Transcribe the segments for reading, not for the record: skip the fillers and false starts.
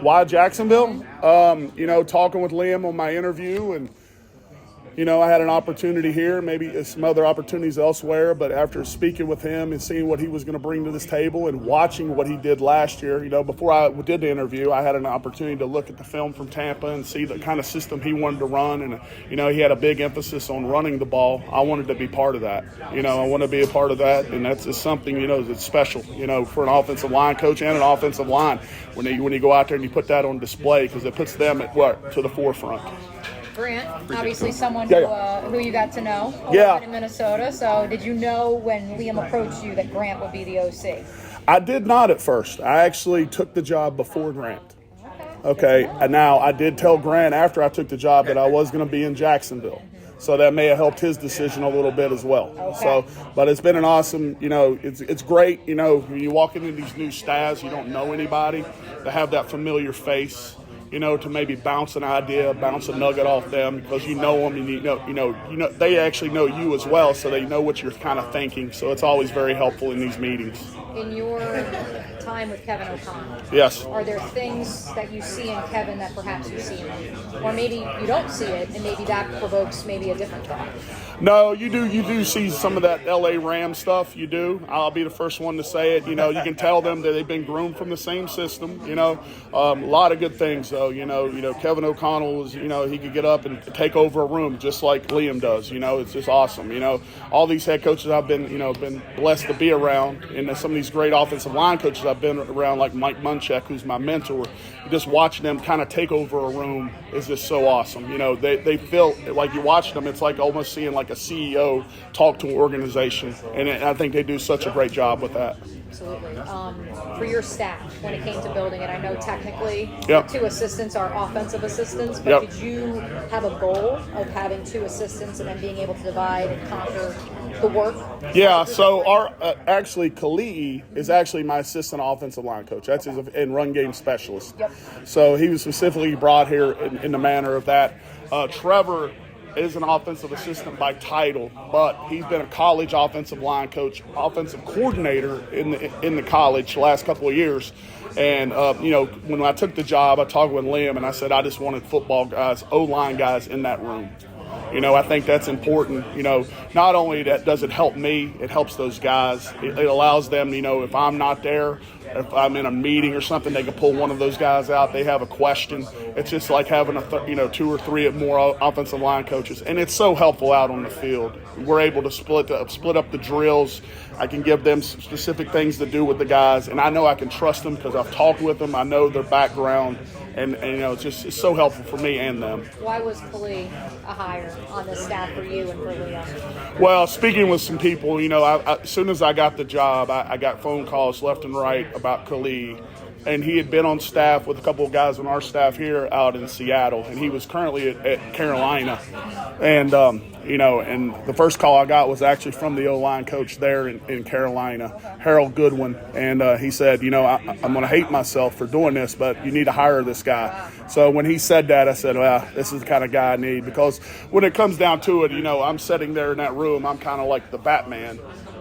Why Jacksonville? Talking with Liam on my interview, and I had an opportunity here, maybe some other opportunities elsewhere, but after speaking with him and seeing what he was going to bring to this table and watching what he did last year, before I did the interview, I had an opportunity to look at the film from Tampa and see the kind of system he wanted to run. And, he had a big emphasis on running the ball. I wanted to be part of that. I want to be a part of that, and that's just something, that's special, for an offensive line coach and an offensive line when you go out there and you put that on display, because it puts them to the forefront. Grant, obviously someone who you got to know in Minnesota. So did you know when Liam approached you that Grant would be the OC? I did not at first. I actually took the job before Grant. Okay. And now I did tell Grant after I took the job that I was going to be in Jacksonville. So that may have helped his decision a little bit as well. Okay. But it's been an awesome, it's great, when you walk into these new staffs, you don't know anybody, to have that familiar face. To maybe bounce an idea, bounce a nugget off them, because you know them and they actually know you as well, so they know what you're kind of thinking. So it's always very helpful in these meetings. In your time with Kevin O'Connell, yes, are there things that you see in Kevin that perhaps you see in him, or maybe you don't see it, and maybe that provokes maybe a different thought? No, you do see some of that LA Rams stuff. You do. I'll be the first one to say it. You can tell them that they've been groomed from the same system. A lot of good things though. Kevin O'Connell was, he could get up and take over a room just like Liam does. It's just awesome. All these head coaches I've been blessed to be around, and some of these great offensive line coaches I've been around, like Mike Munchak, who's my mentor. Just watching them kind of take over a room is just so awesome. They feel like you watch them, it's like almost seeing like a CEO talk to an organization, and I think they do such a great job with that. Absolutely. For your staff, when it came to building it, I know technically Yep. 2 assistants are offensive assistants, but Yep. did you have a goal of having 2 assistants and then being able to divide and conquer the work? Yeah, so our actually Kali'i is actually my assistant offensive line coach. That's his and run game specialist. Yep. So he was specifically brought here in the manner of that. Trevor is an offensive assistant by title, but he's been a college offensive line coach, offensive coordinator in the college the last couple of years. And, when I took the job, I talked with Liam, and I said I just wanted football guys, O-line guys in that room. I think that's important. Not only that does it help me, it helps those guys. It allows them, if I'm not there, if I'm in a meeting or something, they can pull one of those guys out. They have a question. It's just like having 2 or 3 more offensive line coaches, and it's so helpful out on the field. We're able to split up the drills. I can give them specific things to do with the guys, and I know I can trust them because I've talked with them. I know their background, and it's so helpful for me and them. Why was Khalil a hire on the staff for you and for Liam? Well, speaking with some people, as soon as I got the job, I got phone calls left and right about Khalil. And he had been on staff with a couple of guys on our staff here out in Seattle, and he was currently at Carolina. And, and the first call I got was actually from the O-line coach there in Carolina, Harold Goodwin. And he said, I'm going to hate myself for doing this, but you need to hire this guy. So when he said that, I said, well, this is the kind of guy I need. Because when it comes down to it, I'm sitting there in that room, I'm kind of like the Batman.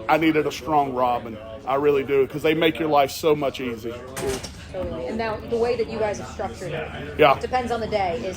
I needed a strong Robin. I really do, because they make your life so much easier. Totally. And now the way that you guys have structured it, Yeah. it depends on the day.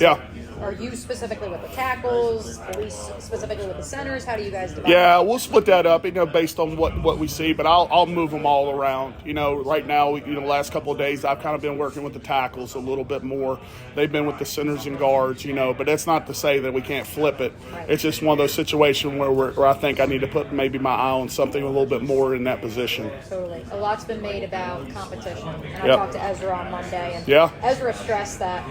Are you specifically with the tackles, police specifically with the centers? How do you guys divide? Yeah, we'll split that up, based on what we see. But I'll move them all around. Right now, the last couple of days, I've kind of been working with the tackles a little bit more. They've been with the centers and guards, But that's not to say that we can't flip it. Right. It's just one of those situations where I think I need to put maybe my eye on something a little bit more in that position. Totally. A lot's been made about competition. And I Yep. talked to Ezra on Monday, and Ezra stressed that,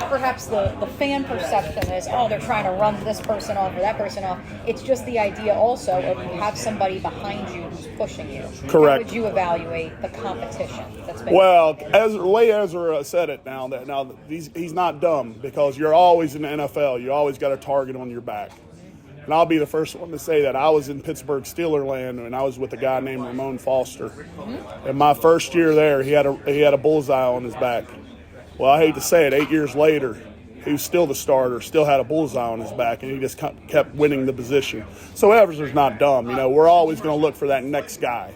perhaps the fan perception is, they're trying to run this person off or that person off. It's just the idea also of you have somebody behind you who's pushing you. Correct. How would you evaluate the competition that's been? Well, the way Ezra said it now he's not dumb, because you're always in the NFL. You always got a target on your back. And I'll be the first one to say that. I was in Pittsburgh Steeler land, and I was with a guy named Ramon Foster. Mm-hmm. And my first year there, he had a bullseye on his back. Well, I hate to say it, 8 years later, he was still the starter, still had a bullseye on his back, and he just kept winning the position. So Ezra's not dumb. We're always going to look for that next guy.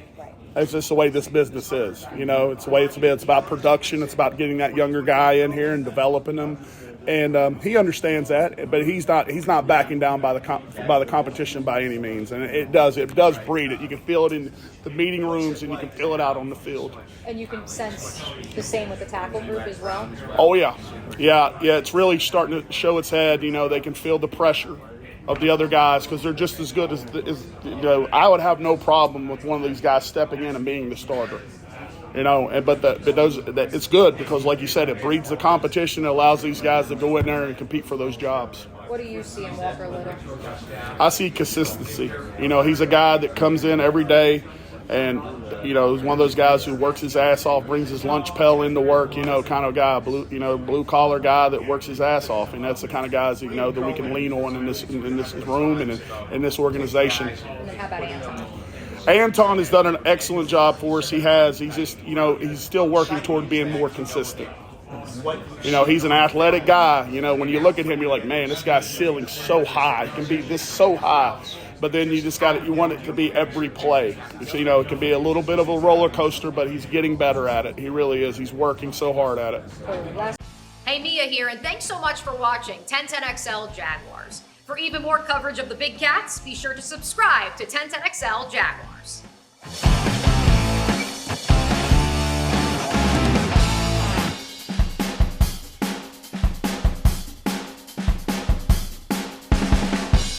It's just the way this business is. You know, it's the way it's been. It's about production. It's about getting that younger guy in here and developing them. And he understands that, but he's not backing down by the competition by any means. And it does breed it. You can feel it in the meeting rooms, and you can feel it out on the field. And you can sense the same with the tackle group as well. Oh yeah. It's really starting to show its head. You know, they can feel the pressure of the other guys because they're just as good as you know. I would have no problem with one of these guys stepping in and being the starter. You know, it's good because, like you said, it breeds the competition. It allows these guys to go in there and compete for those jobs. What do you see in Walker Little? I see consistency. You know, he's a guy that comes in every day, and you know, he's one of those guys who works his ass off, brings his lunch pail into work. You know, kind of guy, blue collar guy that works his ass off, and that's the kind of guys that, you know, that we can lean on in this room and in this organization. And then how about Anton? Anton has done an excellent job for us. He's just, you know, he's still working toward being more consistent. You know, he's an athletic guy. You know, when you look at him, you're like, man, this guy's ceiling's so high. He can be this so high. But then you want it to be every play. So, you know, it can be a little bit of a roller coaster, but he's getting better at it. He really is. He's working so hard at it. Hey, Mia here, and thanks so much for watching 1010XL Jaguars. For even more coverage of the Big Cats, be sure to subscribe to 1010XL Jaguars.